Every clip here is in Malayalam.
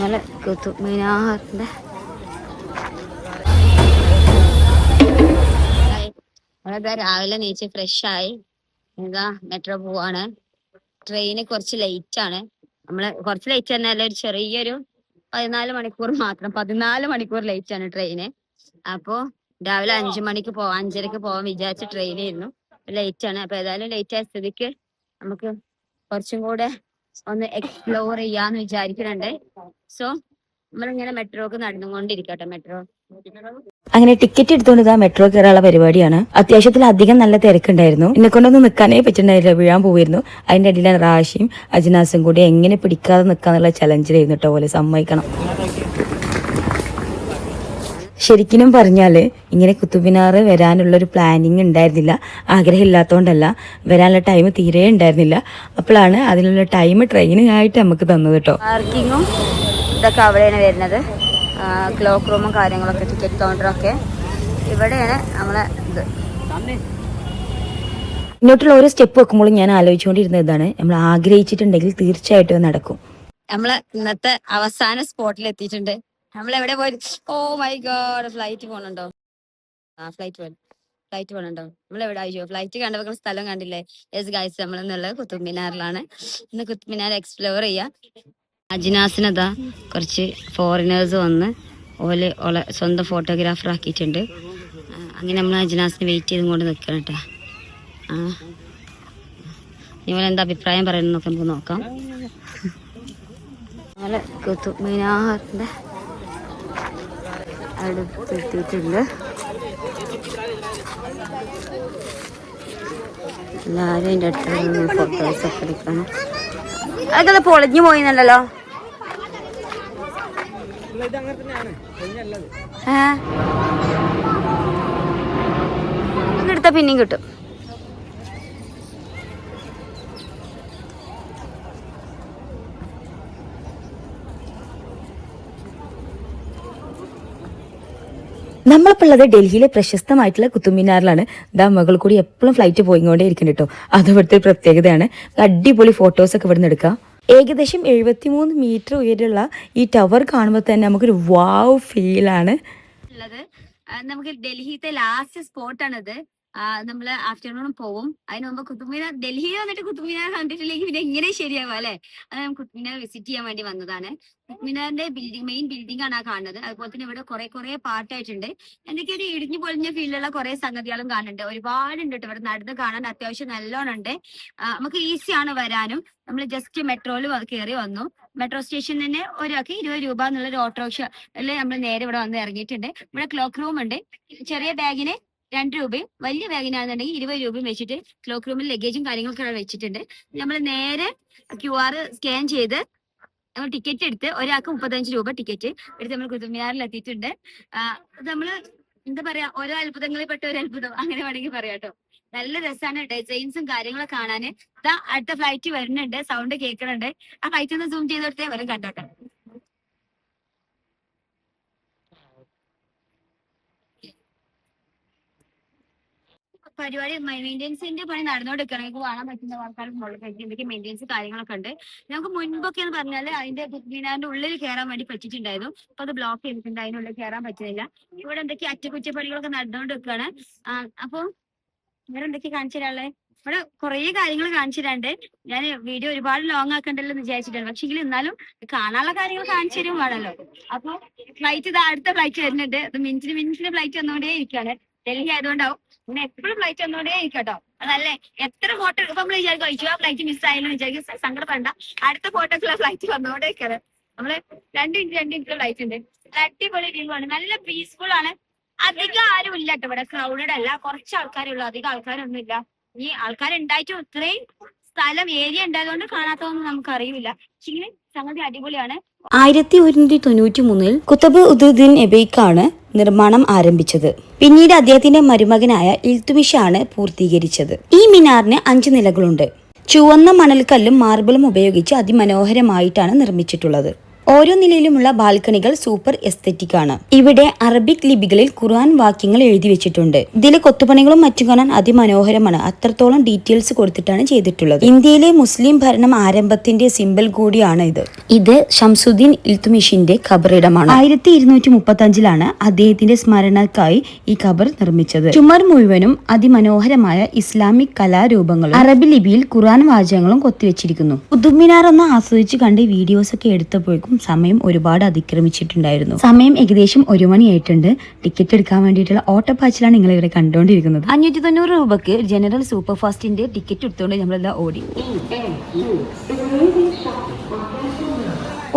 നമ്മളെ കുത്തുബ് മിനാറിന്റെ നമ്മളത് രാവിലെ നീച്ച് ഫ്രഷ് ആയി എന്താ മെട്രോ പോവാണ്. ട്രെയിന് കുറച്ച് ലേറ്റ് ആണ്. നമ്മള് കുറച്ച് ലേറ്റ് തന്നെ ഒരു ചെറിയൊരു 14 മണിക്കൂർ ലേറ്റ് ആണ് ട്രെയിന്. അപ്പോ രാവിലെ 5 മണിക്ക് പോവാം, 5:30 പോവാൻ വിചാരിച്ച ട്രെയിനായിരുന്നു. ലേറ്റ് ആണ്. അപ്പൊ ഏതായാലും ലേറ്റ് ആയ സ്ഥിതിക്ക് നമുക്ക് കുറച്ചും കൂടെ ഒന്ന് എക്സ്പ്ലോർ ചെയ്യാന്ന് വിചാരിക്കുന്നുണ്ട്. സോ നമ്മളിങ്ങനെ മെട്രോക്ക് നടന്നുകൊണ്ടിരിക്കട്ടെ. മെട്രോ അങ്ങനെ ടിക്കറ്റ് എടുത്തുകൊണ്ട് ഇതാ മെട്രോ കയറാനുള്ള പരിപാടിയാണ്. അത്യാവശ്യത്തിൽ അധികം നല്ല തിരക്കുണ്ടായിരുന്നു. എന്നെ കൊണ്ടൊന്നും നിൽക്കാനേ പറ്റുണ്ടായില്ല, വീഴാൻ പോയിരുന്നു. അതിന്റെ ഇടയിലാണ് റാഷിയും അജ്നാസും കൂടി എങ്ങനെ പിടിക്കാതെ നിൽക്കാന്നുള്ള ചലഞ്ചിലായിരുന്നു കേട്ടോ. പോലെ സമ്മതിക്കണം. ശരിക്കും പറഞ്ഞാല് ഇങ്ങനെ കുത്തുബിനാറ് വരാനുള്ളൊരു പ്ലാനിങ് ഉണ്ടായിരുന്നില്ല. ആഗ്രഹമില്ലാത്തതുകൊണ്ടല്ല, വരാനുള്ള ടൈം തീരെ ഉണ്ടായിരുന്നില്ല. അപ്പോഴാണ് അതിനുള്ള ടൈം ട്രെയിനിനായിട്ട് നമുക്ക് തന്നത് കേട്ടോ. പാർക്കിങ്ങും ഇതൊക്കെ അവിടെയാണ് വരുന്നത്. ക്ലോക്ക് റൂമും കാര്യങ്ങളൊക്കെ, ടിക്കറ്റ് കൗണ്ടറൊക്കെ ഇവിടെയാണ് നമ്മളെ ഇത്. ഇങ്ങോട്ടുള്ള ഓരോ സ്റ്റെപ്പ് വെക്കുമ്പോഴും ഞാൻ ആലോചിച്ചുകൊണ്ടിരുന്ന ഇതാണ്, നമ്മൾ ആഗ്രഹിച്ചിട്ടുണ്ടെങ്കിൽ തീർച്ചയായിട്ടും നടക്കും. നമ്മള് ഇന്നത്തെ അവസാന സ്പോട്ടിൽ എത്തിയിട്ടുണ്ട്. നമ്മളെവിടെ പോയി? ഓ മൈ ഗോഡ്, ഫ്ലൈറ്റ് പോണുണ്ടോ? ഫ്ലൈറ്റ് പോണുണ്ടോ? നമ്മളെവിടെ അയച്ചോ? ഫ്ലൈറ്റ് കണ്ടപ്പോൾ സ്ഥലം കണ്ടില്ലേ? യെസ് ഗൈസ്, നമ്മളെന്നുള്ളത് കുത്തുബ് മിനാറിലാണ്. ഇന്ന് കുത്തുബ് മിനാർ എക്സ്പ്ലോർ ചെയ്യാം. അജ്നാസിനതാ കുറച്ച് ഫോറിനേഴ്സ് വന്ന് ഓലെ സ്വന്തം ഫോട്ടോഗ്രാഫർ ആക്കിയിട്ടുണ്ട്. അങ്ങനെ നമ്മൾ അജ്നാസിന് വെയിറ്റ് ചെയ്തും കൊണ്ട് നിൽക്കണം കേട്ടോ. നിങ്ങളെന്താ അഭിപ്രായം പറയുന്നതൊക്കെ നമുക്ക് നോക്കാം. നമ്മളെ കുത്തുബ് മിനാറിന്റെ അടുത്തെത്തിയിട്ടുണ്ട്. എല്ലാവരും അതിൻ്റെ അടുത്ത് നിന്ന് ഫോട്ടോസൊക്കെ എടുക്കണം. അതൊക്കെ പൊളിഞ്ഞു പോയിന്നല്ലോ. എടുത്ത പിന്നെയും കിട്ടും. നമ്മളിപ്പോൾ ഉള്ളത് ഡൽഹിയിലെ പ്രശസ്തമായിട്ടുള്ള കുത്തുബ് മിനാറിലാണ്. ഇതാ മകൾ കൂടി എപ്പോഴും ഫ്ലൈറ്റ് പോയിക്കൊണ്ടേ ഇരിക്കുന്നുണ്ട് കേട്ടോ. അത് ഇവിടുത്തെ പ്രത്യേകതയാണ്. അടിപൊളി ഫോട്ടോസൊക്കെ ഇവിടെ നിന്ന് എടുക്കാം. ഏകദേശം 73 മീറ്റർ ഉയരമുള്ള ഈ ടവർ കാണുമ്പോൾ തന്നെ നമുക്കൊരു വാവ് ഫീലാണ് ഉള്ളത്. നമുക്ക് ഡൽഹിയിലത്തെ ലാസ്റ്റ് സ്പോട്ടാണിത്. നമ്മള് ആഫ്റ്റർനൂൺ പോവും. അതിന് മുമ്പ് കുത്തുബ് മിനാർ, ഡൽഹിയിൽ വന്നിട്ട് കുത്തുബ് മിനാർ കണ്ടിട്ടില്ലെങ്കിൽ പിന്നെ എങ്ങനെ ശരിയാവും അല്ലെ? അത് നമുക്ക് കുത്തുബ് മിനാർ വിസിറ്റ് ചെയ്യാൻ വേണ്ടി വന്നതാണ്. കുത്തുബ് മിനാറിന്റെ മെയിൻ ബിൽഡിംഗ് ആണ് ആ കാണുന്നത്. അതുപോലെ തന്നെ ഇവിടെ കുറെ പാർട്ടായിട്ടുണ്ട്. എന്തൊക്കെയാണ് ഇടിഞ്ഞു പൊളിഞ്ഞ ഫീലുള്ള കുറെ സംഗതികളും കാണുന്നുണ്ട്. ഒരുപാടുണ്ട് കേട്ടോ ഇവിടെ നടന്ന് കാണാൻ. അത്യാവശ്യം നല്ലോണം ഉണ്ട്. നമുക്ക് ഈസിയാണ് വരാനും. നമ്മൾ ജസ്റ്റ് മെട്രോയിൽ കയറി വന്നു. മെട്രോ സ്റ്റേഷനിൽ തന്നെ ഒരാൾക്ക് 20 രൂപ എന്നുള്ള ഒരു ഓട്ടോറിക്ഷ അല്ലെ നമ്മൾ നേരെ ഇവിടെ വന്ന് ഇറങ്ങിയിട്ടുണ്ട്. ഇവിടെ ക്ലോക്ക് റൂം ഉണ്ട്. ചെറിയ ബാഗിന് 2 രൂപയും വലിയ ബാഗിനാണെന്നുണ്ടെങ്കിൽ 20 രൂപയും വെച്ചിട്ട് ക്ലോക്ക് റൂമിൽ ലഗേജും കാര്യങ്ങളൊക്കെ വെച്ചിട്ടുണ്ട്. നമ്മൾ നേരെ QR സ്കാൻ ചെയ്ത് നമ്മൾ ടിക്കറ്റ് എടുത്ത് ഒരാൾക്ക് 35 രൂപ ടിക്കറ്റ് എടുത്ത് നമ്മൾ കുത്തുബ് മിനാറിൽ എത്തിയിട്ടുണ്ട്. നമ്മള് എന്താ പറയാ, ഓരോ അത്ഭുതങ്ങളിൽ പെട്ട ഒരു അത്ഭുതം അങ്ങനെ വേണമെങ്കിൽ പറയാം കേട്ടോ. നല്ല രസമാണ്. ഡിസൈൻസും കാര്യങ്ങളൊക്കെ കാണാന്. ഇതാ അടുത്ത ഫ്ലൈറ്റ് വരുന്നുണ്ട്. സൗണ്ട് കേൾക്കുന്നുണ്ട്. ആ ഫ്ലൈറ്റ് ഒന്ന് സൂം ചെയ്തെടുത്തേ വരും കണ്ടോട്ടെ. പരിപാടി മെയിൻ്റെനൻസിന്റെ പണി നടന്നുകൊടുക്കണം. നമുക്ക് കാണാൻ പറ്റുന്ന ആൾക്കാർക്ക് മുകളിൽ എന്തൊക്കെ മെയിൻ്റെനൻസ് കാര്യങ്ങളൊക്കെ ഉണ്ട്. നമുക്ക് മുൻപൊക്കെ എന്ന് പറഞ്ഞാൽ അതിന്റെ കുത്തുബ് മിനാറിന്റെ ഉള്ളിൽ കയറാൻ വേണ്ടി പറ്റിയിട്ടുണ്ടായിരുന്നു. അപ്പൊ അത് ബ്ലോക്ക് ചെയ്തിട്ടുണ്ട്. അതിനുള്ളിൽ കയറാൻ പറ്റുന്നില്ല. ഇവിടെ എന്തൊക്കെ അറ്റകുറ്റപ്പണികളൊക്കെ നടന്നുകൊണ്ടിരിക്കുകയാണ്. അപ്പൊ ഇവിടെ എന്തൊക്കെ കാണിച്ചു തരാനുള്ളത്? ഇവിടെ കുറെ കാര്യങ്ങൾ കാണിച്ചു തരാണ്ട്. ഞാൻ വീഡിയോ ഒരുപാട് ലോങ് ആക്കണ്ടല്ലോ എന്ന് വിചാരിച്ചിട്ടാണ്. പക്ഷെങ്കിൽ എന്നാലും കാണാനുള്ള കാര്യങ്ങൾ കാണിച്ചു തരും വേണമല്ലോ. അപ്പൊ ഫ്ലൈറ്റ് ഇത് അടുത്ത ഫ്ലൈറ്റ് വരുന്നുണ്ട്. അത് മിനിറ്റിന് ഫ്ലൈറ്റ് വന്നുകൊണ്ടേ ഇരിക്കുകയാണ്. ഡൽഹി ആയതുകൊണ്ടാവും. പിന്നെ എപ്പോഴും ഫ്ലൈറ്റ് വന്നുകൊണ്ടേ ഇരിക്കട്ടോ. അതല്ലേ എത്ര ഫോട്ടോ ഇപ്പൊ നമ്മൾ വിചാരിക്കും അയച്ചു ആ ഫ്ലൈറ്റ് മിസ്സായാലും വിചാരിക്കും. സങ്കടപ്പെടണ്ട, അടുത്ത ഫോട്ടോക്കുള്ള ഫ്ലൈറ്റ് വന്നുകൊണ്ടേ ഇരിക്കാറ്. നമ്മള് 2 മിനിറ്റ് ഫ്ലൈറ്റ് ഉണ്ട്. അടിപൊളി വ്യൂ ആണ്. നല്ല പീസ്ഫുൾ ആണ്. അധികം ആരും ഇല്ല കേട്ടോ ഇവിടെ. ക്രൗഡഡ് അല്ല, കുറച്ച് ആൾക്കാരേ ഉള്ളൂ. അധികം ആൾക്കാരൊന്നും ഇല്ല. ഈ ആൾക്കാരുണ്ടായിട്ടും ഇത്രയും സ്ഥലം ഏരിയ ഉണ്ടായതുകൊണ്ട് കാണാത്തതൊന്നും നമുക്ക് അറിയില്ല. പക്ഷേ സംഗതി അടിപൊളിയാണ്. 1193 കുത്തബ് ഉദ്ദീൻ എബൈക്കാണ് നിർമ്മാണം ആരംഭിച്ചത്. പിന്നീട് അദ്ദേഹത്തിന്റെ മരുമകനായ ഇൽത്തുമിഷാണ് പൂർത്തീകരിച്ചത്. ഈ മിനാറിന് 5 നിലകളുണ്ട്. ചുവന്ന മണൽക്കല്ലും മാർബിളും ഉപയോഗിച്ച് അതിമനോഹരമായിട്ടാണ് നിർമ്മിച്ചിട്ടുള്ളത്. ഓരോ നിലയിലുമുള്ള ബാൽക്കണികൾ സൂപ്പർ എസ്തെറ്റിക് ആണ്. ഇവിടെ അറബിക് ലിപികളിൽ ഖുർആൻ വാക്യങ്ങൾ എഴുതി വെച്ചിട്ടുണ്ട്. ഇതിലെ കൊത്തുപണികളും മറ്റും കാണാൻ അതിമനോഹരമാണ്. അത്രത്തോളം ഡീറ്റെയിൽസ് കൊടുത്തിട്ടാണ് ചെയ്തിട്ടുള്ളത്. ഇന്ത്യയിലെ മുസ്ലിം ഭരണം ആരംഭത്തിന്റെ സിംബൽ കൂടിയാണ് ഇത്. ഇത് ഷംസുദ്ദീൻ ഇൽത്തുമിഷിന്റെ ഖബറിടമാണ്. 1235 അദ്ദേഹത്തിന്റെ സ്മരണക്കായി ഈ ഖബർ നിർമ്മിച്ചത്. ചുമർ മുഴുവനും അതിമനോഹരമായ ഇസ്ലാമിക് കലാരൂപങ്ങളും അറബി ലിപിയിൽ ഖുർആൻ വാചകങ്ങളും കൊത്തിവെച്ചിരിക്കുന്നു. കുതുബ് മിനാർ ഒന്ന് ആസ്വദിച്ച് കണ്ട് വീഡിയോസ് ഒക്കെ എടുത്തപ്പോഴേക്കും സമയം ഒരുപാട് അതിക്രമിച്ചിട്ടുണ്ടായിരുന്നു. സമയം ഏകദേശം 1 മണിയായിട്ടുണ്ട്. ടിക്കറ്റ് എടുക്കാൻ വേണ്ടിയിട്ടുള്ള ഓട്ടപ്പാച്ചിലാണ് നിങ്ങൾ ഇവിടെ കണ്ടുകൊണ്ടിരിക്കുന്നത്. 590 രൂപക്ക് ജനറൽ സൂപ്പർ ഫാസ്റ്റിന്റെ ടിക്കറ്റ് എടുത്തുകൊണ്ട് നമ്മളെല്ലാം ഓടി.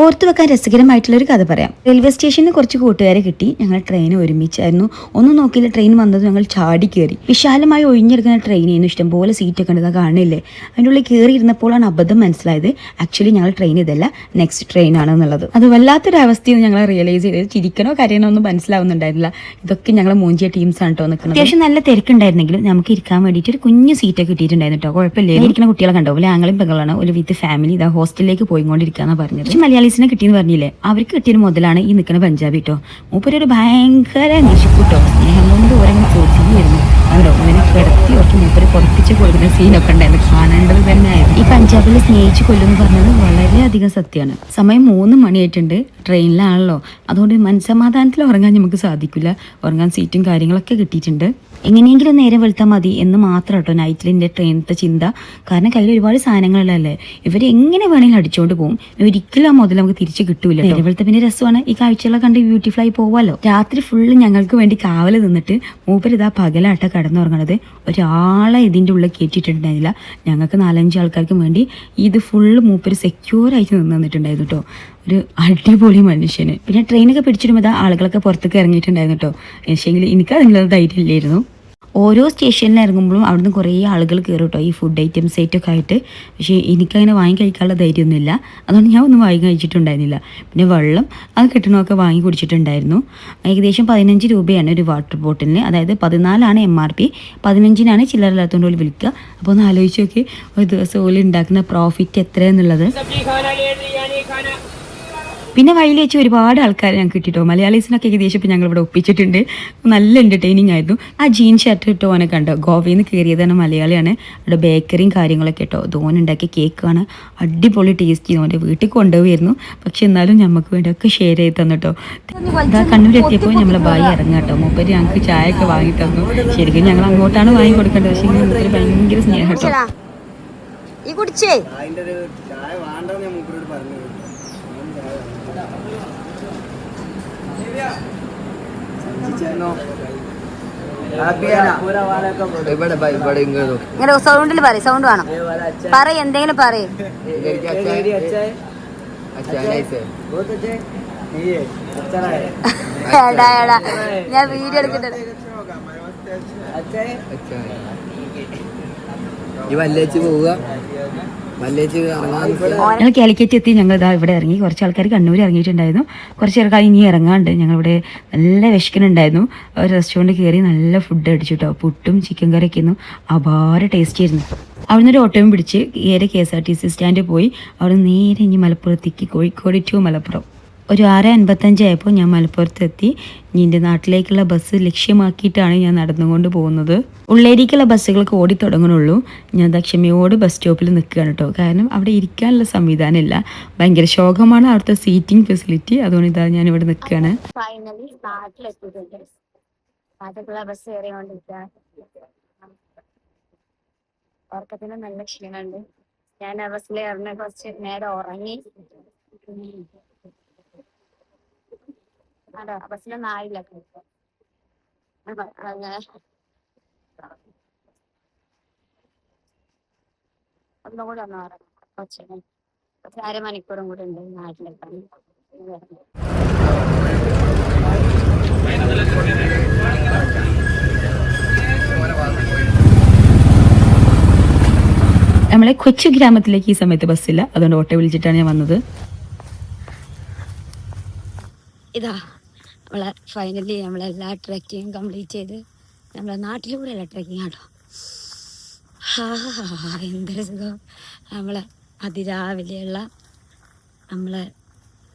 ഓർത്തു വെക്കാൻ രസകരമായിട്ടുള്ള ഒരു കഥ പറയാം. റെയിൽവേ സ്റ്റേഷനിൽ കുറച്ച് കൂട്ടുകാരെ കിട്ടി. ഞങ്ങൾ ട്രെയിൻ ഒരുമിച്ചായിരുന്നു. ഒന്നും നോക്കിയില്ല, ട്രെയിൻ വന്നത് ഞങ്ങൾ ചാടി കയറി. വിശാലമായി ഒഴിഞ്ഞെടുക്കുന്ന ട്രെയിനായിരുന്നു. ഇഷ്ടംപോലെ സീറ്റൊക്കെ ഉണ്ട്, കാണില്ലേ. അതിൻ്റെ ഉള്ളിൽ കയറി ഇരുന്നപ്പോഴാണ് അബദ്ധം മനസ്സിലായത്. ആക്ച്വലി ഞങ്ങൾ ട്രെയിൻ ഇതല്ല, നെക്സ്റ്റ് ട്രെയിൻ ആണെന്നുള്ളത്. അത് വല്ലാത്തൊരു അവസ്ഥയാണ് ഞങ്ങൾ റിയലൈസ് ചെയ്തത്. ചിരിക്കണോ കരയണോ ഒന്നും മനസ്സിലാവുന്നുണ്ടായിരുന്നില്ല. ഇതൊക്കെ ഞങ്ങൾ മൂഞ്ചിയ ടീംസാണ് കേട്ടോ നിൽക്കുന്നത്. അത്യാവശ്യം നല്ല തിരക്കുണ്ടായിരുന്നെങ്കിലും നമുക്ക് ഇരിക്കാൻ വേണ്ടിയിട്ട് ഒരു കുഞ്ഞു സീറ്റൊക്കെ കിട്ടിയിട്ടുണ്ടായിരുന്നു കേട്ടോ. കുഴപ്പമില്ല. ഇരിക്കുന്ന കുട്ടികളെ കണ്ടോ, ഒരു ആങ്ങളും പെങ്ങളാണ്, ഒരു വിത്ത് ഫാമിലി ഇതാ ഹോസ്റ്റലിലേക്ക് പോയിക്കൊണ്ടിരിക്കാന്നാണ് പറഞ്ഞത്. മലയാളി കിട്ടിയെന്ന് പറഞ്ഞില്ലേ, അവർക്ക് കിട്ടിയൊരു മുതലാണ് ഈ നിൽക്കുന്ന പഞ്ചാബി കേട്ടോ. മൂപ്പരൊരു ഭയങ്കര നിശിക്കൂട്ടോ, സ്നേഹം കൊണ്ട് ഓരോ കൊതിയായിരുന്നു. അവരോ ഇങ്ങനെ കിടത്തി ഓർക്ക് മൂപ്പര് പുറപ്പിച്ച് കൊടുക്കുന്ന സീനൊക്കെ ഉണ്ടായിരുന്നു. കാണേണ്ടത് തന്നെ ആയിരുന്നു. ഈ പഞ്ചാബിൽ സ്നേഹിച്ച് കൊല്ലുമെന്ന് പറഞ്ഞത് വളരെയധികം സത്യമാണ്. സമയം 3 മണിയായിട്ടുണ്ട്. ട്രെയിനിലാണല്ലോ, അതുകൊണ്ട് മനസ്സമാധാനത്തിൽ ഉറങ്ങാൻ നമുക്ക് സാധിക്കില്ല. ഉറങ്ങാൻ സീറ്റും കാര്യങ്ങളൊക്കെ കിട്ടിയിട്ടുണ്ട്. എങ്ങനെയെങ്കിലും നേരം വെളുത്താൽ മതി എന്ന് മാത്രം കേട്ടോ നൈറ്റിലിൻ്റെ ട്രെയിനത്തെ ചിന്ത. കാരണം കയ്യിൽ ഒരുപാട് സാധനങ്ങളല്ലേ, ഇവർ എങ്ങനെ വേണമെങ്കിലും അടിച്ചുകൊണ്ട് പോകും. ഒരിക്കലും ആ മുതൽ നമുക്ക് തിരിച്ച് കിട്ടൂല. നേരം വെളുത്ത പിന്നെ രസമാണ്, ഈ കാഴ്ചകളെ കണ്ട് ബ്യൂട്ടിഫുൾ ആയി പോവാമല്ലോ. രാത്രി ഫുള്ള് ഞങ്ങൾക്ക് വേണ്ടി കാവല് നിന്നിട്ട് മൂപ്പര് ഇതാ പകലാട്ട കടന്നുറങ്ങണത്. ഒരാളെ ഇതിൻ്റെ ഉള്ളിൽ കയറ്റിയിട്ടുണ്ടായിരുന്നില്ല. ഞങ്ങൾക്ക് 4-5 ആൾക്കാർക്ക് വേണ്ടി ഇത് ഫുള്ള് മൂപ്പര് സെക്യൂർ ആയിട്ട് നിന്നിട്ടുണ്ടായിരുന്നു കേട്ടോ. ഒരു അടിപൊളി മനുഷ്യന്. പിന്നെ ട്രെയിനൊക്കെ പിടിച്ചിടുമ്പോൾ ആളുകളൊക്കെ പുറത്തേക്ക് ഇറങ്ങിയിട്ടുണ്ടായിരുന്നു കേട്ടോ. പക്ഷേ എനിക്ക് അതിനുള്ള ധൈര്യം ഇല്ലായിരുന്നു. ഓരോ സ്റ്റേഷനിൽ ഇറങ്ങുമ്പോഴും അവിടുന്ന് കുറേ ആളുകൾ കയറും കേട്ടോ, ഈ ഫുഡ് ഐറ്റംസ് ആയിട്ടൊക്കെ ആയിട്ട്. പക്ഷേ എനിക്കങ്ങനെ വാങ്ങി കഴിക്കാനുള്ള ധൈര്യമൊന്നുമില്ല. അതുകൊണ്ട് ഞാൻ ഒന്നും വാങ്ങി കഴിച്ചിട്ടുണ്ടായിരുന്നില്ല. പിന്നെ വെള്ളം അത് കിട്ടണമൊക്കെ വാങ്ങി കുടിച്ചിട്ടുണ്ടായിരുന്നു. ഏകദേശം 15 രൂപയാണ് ഒരു വാട്ടർ ബോട്ടിലിന്. അതായത് 14 MRP, 15 ചില്ലറില്ലാത്തതുകൊണ്ട് വിൽക്കുക. അപ്പോൾ ഒന്ന് ആലോചിച്ച് നോക്കി, ഒരു ദിവസം ഓല് ഉണ്ടാക്കുന്ന പ്രോഫിറ്റ് എത്രയെന്നുള്ളത്. പിന്നെ വഴിയിൽ വെച്ച് ഒരുപാട് ആൾക്കാരെ ഞങ്ങൾക്ക് കിട്ടിട്ടോ. മലയാളീസിനൊക്കെ ഏകദേശം ഇപ്പോൾ ഞങ്ങളിവിടെ ഒപ്പിച്ചിട്ടുണ്ട്. നല്ല എൻ്റർടൈനിങ് ആയിരുന്നു. ആ ജീൻ ഷർട്ട് ഇട്ടോനെ കണ്ടോ, ഗോവയിൽ നിന്ന് കയറിയതാണ്, മലയാളിയാണ്. അവിടെ ബേക്കറിയും കാര്യങ്ങളൊക്കെ കേട്ടോ. ധോനുണ്ടാക്കിയ കേക്കാണ്, അടിപൊളി ടേസ്റ്റ്. ഓൻ്റെ വീട്ടിൽ കൊണ്ടുപോയിരുന്നു. പക്ഷെ എന്നാലും നമുക്ക് വേണ്ടിയൊക്കെ ഷെയർ ചെയ്ത് തന്നിട്ടോ. ഇതാ കണ്ണൂരെത്തിയപ്പോൾ നമ്മളെ ബായി ഇറങ്ങാം കേട്ടോ. മൂപ്പര് ഞങ്ങൾക്ക് ചായ ഒക്കെ വാങ്ങി തന്നു. ശരിക്കും ഞങ്ങൾ അങ്ങോട്ടാണ് വാങ്ങി കൊടുക്കേണ്ടത്. പക്ഷേ മൂപ്പര് ഭയങ്കര സ്നേഹം കേട്ടോ. സൗണ്ടിൽ പറയും, സൗണ്ട് വേണം. പറയും, എന്തെങ്കിലും പറയും. ഞാൻ വീഡിയോ എടുക്കട്ടെ. ഞങ്ങൾ കാലിക്കറ്റ് എത്തി. ഞങ്ങൾ ഇതാ ഇവിടെ ഇറങ്ങി. കുറച്ച് ആൾക്കാർ കണ്ണൂർ ഇറങ്ങിയിട്ടുണ്ടായിരുന്നു. കുറച്ച് ആൾക്കാർ ഇനി ഇറങ്ങാണ്ട്. ഞങ്ങളിവിടെ നല്ല വിശക്കനുണ്ടായിരുന്നു. ഒരു റെസ്റ്റോറൻറ്റ് കയറി നല്ല ഫുഡ് അടിച്ചു കേട്ടോ. പുട്ടും ചിക്കൻ കറിയൊക്കെ ആയിരുന്നു. അപാര ടേസ്റ്റ് ആയിരുന്നു. അവിടുന്ന് ഒരു ഓട്ടോയും പിടിച്ച് നേരെ KSRTC സ്റ്റാൻഡിൽ പോയി. അവിടെ നേരെ ഇനി മലപ്പുറത്തേക്ക്, കോഴിക്കോട് ടു മലപ്പുറം. ഒരു 6:55 ആയപ്പോൾ ഞാൻ മലപ്പുറത്തെത്തി. ഇനി എൻ്റെ നാട്ടിലേക്കുള്ള ബസ് ലക്ഷ്യമാക്കിയിട്ടാണ് ഞാൻ നടന്നുകൊണ്ട് പോകുന്നത്. ഉള്ളേരിക്കുള്ള ബസ്സുകളൊക്കെ ഓടി തുടങ്ങുന്നുള്ളൂ. ഞാൻ ദക്ഷമയോട് ബസ് സ്റ്റോപ്പിൽ നിൽക്കുകയാണ് കേട്ടോ. കാരണം അവിടെ ഇരിക്കാനുള്ള സംവിധാനമില്ല. ഭയങ്കര ശോകമാണ് അവിടുത്തെ സീറ്റിംഗ് ഫെസിലിറ്റി. അതുകൊണ്ട് ഇതാ ഞാൻ ഇവിടെ നിൽക്കുകയാണ്. ഫൈനലി നാട്ടിലെത്തിയിട്ടുണ്ട്. നാട്ടിലുള്ള ബസ് കയറിക്കൊണ്ടിരിക്കുകയാണ്. ഉറക്കത്തിന് നല്ല ക്ഷീണമുണ്ട്. ഞാൻ ആ ബസ്സിൽ ഇറങ്ങി കുറച്ച് നേരം ഉറങ്ങി. അതാ ബസ്സിലൊന്നും ആയില്ല. അങ്ങനെ ഒന്നും കൂടെ ഒന്ന് ഉറങ്ങാം. കുറച്ച് അരമണിക്കൂറും കൂടെ ഉണ്ട് നാട്ടിലെത്താൻ. നമ്മളെ കൊച്ചു ഗ്രാമത്തിലേക്ക് ഈ സമയത്ത് ബസ്സില്ല. അതുകൊണ്ട് ഓട്ടോ വിളിച്ചിട്ടാണ് ഞാൻ വന്നത്. ഇതാ ഫൈനലി നമ്മളെല്ലാ ട്രക്കിങ്ങും കംപ്ലീറ്റ് ചെയ്ത് നമ്മളെ നാട്ടിലൂടെയുള്ള ട്രക്കിങ് ആട്ടോ. എന്തൊരു സുഖം. നമ്മളെ അതിരാവിലെയുള്ള നമ്മളെ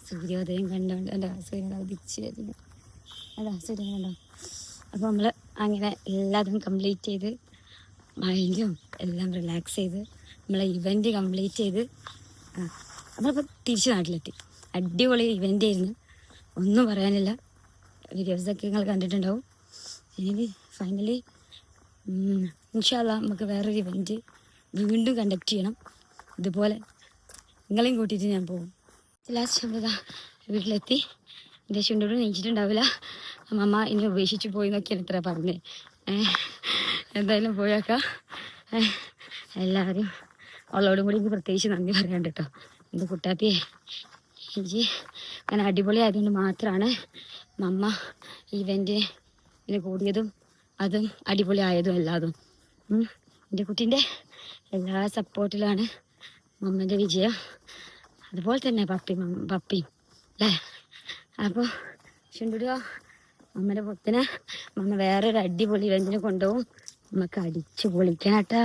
സൂര്യോദയം കണ്ടോണ്ട് അല്ല സൂര്യൻ ഉദിച്ച് വരുന്നു. അതാ സൂര്യൻ കണ്ടോ. അപ്പോൾ നമ്മൾ അങ്ങനെ എല്ലാതും കംപ്ലീറ്റ് ചെയ്ത് മൈൻഡും എല്ലാം റിലാക്സ് ചെയ്ത് നമ്മളെ ഇവൻറ്റ് കംപ്ലീറ്റ് ചെയ്ത് നമ്മളിപ്പോൾ തിരിച്ച് നാട്ടിലെത്തി. അടിപൊളി ഇവൻ്റ് ആയിരുന്നു, ഒന്നും പറയാനില്ല. വീഡിയോസൊക്കെ നിങ്ങൾ കണ്ടിട്ടുണ്ടാവും. ഇനി ഫൈനലി ഇൻഷാ അല്ലാ നമുക്ക് വേറൊരു ഇവൻറ്റ് വീണ്ടും കണ്ടക്ട് ചെയ്യണം. ഇതുപോലെ നിങ്ങളെയും കൂട്ടിയിട്ട് ഞാൻ പോകും. ലാസ്റ്റ് നമ്മളിതാ വീട്ടിലെത്തി. എൻ്റെ ചുണ്ടോട് നെഞ്ചിട്ടുണ്ടാവില്ല. അമ്മ ഇനി ഉപേക്ഷിച്ച് പോയി എന്നൊക്കെയാണ് ഇത്ര പറഞ്ഞത്. എന്തായാലും പോയേക്കാം. എല്ലാവരും അവളോടും കൂടി എനിക്ക് പ്രത്യേകിച്ച് നന്ദി പറയാണ്ട് കേട്ടോ. എൻ്റെ കുട്ടാപ്പിയെ എനിക്ക് അങ്ങനെ അടിപൊളി ആയതുകൊണ്ട് മാത്രമാണ് മമ്മ ഇവൻറ്റിന് കൂടിയതും അതും അടിപൊളി ആയതും എല്ലാതും. എൻ്റെ കുട്ടീൻ്റെ എല്ലാ സപ്പോർട്ടിലാണ് മമ്മൻ്റെ വിജയം. അതുപോലെ തന്നെ പപ്പിയും അല്ലേ. അപ്പോൾ ചുണ്ടുടോ മമ്മയുടെ പൊത്തിനെ മമ്മ വേറൊരു അടിപൊളി ഇവൻറ്റിന് കൊണ്ടുപോകും. നമുക്ക് അടിച്ചു പൊളിക്കണം കേട്ടാ.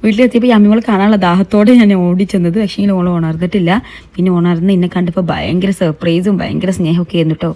വീട്ടിലെത്തിയപ്പോൾ അമ്മിമോളെ കാണാനുള്ള ദാഹത്തോടെ ഞാൻ ഓടിച്ചെന്നത്. പക്ഷേ ഓൾ ഉണർന്നിട്ടില്ല. പിന്നെ ഉണർന്ന് എന്നെ കണ്ടപ്പോൾ ഭയങ്കര സർപ്രൈസും ഭയങ്കര സ്നേഹമൊക്കെ ആയിരുന്നു കേട്ടോ.